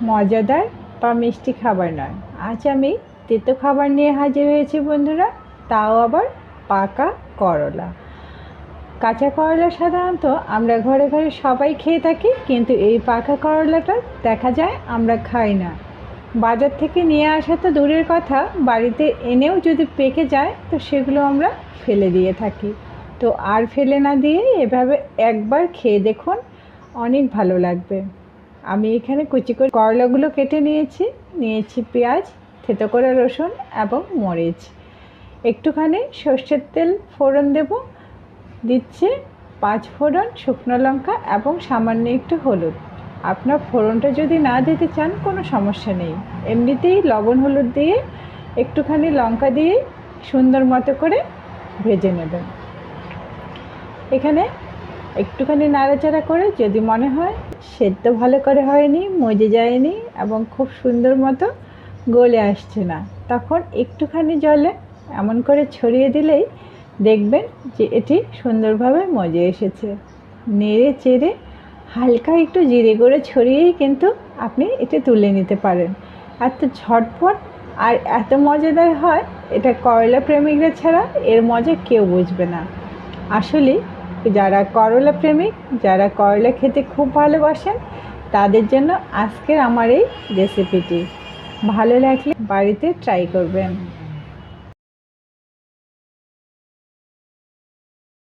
মজাদার বা মিষ্টি খাবার নয়, আজ আমি তেতো খাবার নিয়ে হাজির হয়েছি বন্ধুরা, তাও আবার পাকা করলা। কাঁচা করলা সাধারণত আমরা ঘরে ঘরে সবাই খেয়ে থাকি, কিন্তু এই পাকা করলাটা দেখা যায় আমরা খাই না। বাজার থেকে নিয়ে আসা তো দূরের কথা, বাড়িতে এনেও যদি পেকে যায় তো সেগুলো আমরা ফেলে দিয়ে থাকি। তো আর ফেলে না দিয়ে এভাবে একবার খেয়ে দেখুন, অনেক ভালো লাগবে। আমি এখানে কুচি করে করলাগুলো কেটে নিয়েছি পেঁয়াজ, থেতো করে রসুন এবং মরিচ। একটুখানি সর্ষের তেল ফোড়ন দিচ্ছি 5 ফোড়ন, শুকনো লঙ্কা এবং সামান্য একটু হলুদ। আপনার ফোড়নটা যদি না দিতে চান কোনো সমস্যা নেই, এমনিতেই লবণ হলুদ দিয়ে একটুখানি লঙ্কা দিয়ে সুন্দর মতো করে ভেজে নেবেন। এখানে একটুখানি নাড়াচাড়া করে যদি মনে হয় সেদ্ধ ভালো করে হয়নি, মজে যায়নি এবং খুব সুন্দর মতো গলে আসছে না, তখন একটুখানি জলে এমন করে ছড়িয়ে দিলেই দেখবেন যে এটি সুন্দরভাবে মজে এসেছে। নেড়ে চেড়ে হালকা একটু জিরে গুঁড়ো ছড়িয়েই কিন্তু আপনি এটি তুলে নিতে পারেন। এত ঝটপট আর এত মজাদার হয়, এটা করলা প্রেমিকরা ছাড়া এর মজা কেউ বুঝবে না। আসলে যারা করলা প্রেমিক, যারা করলা খেতে খুব ভালোবাসেন, তাদের জন্য আজকের আমার এই রেসিপিটি। ভালো লাগলে বাড়িতে ট্রাই করবেন।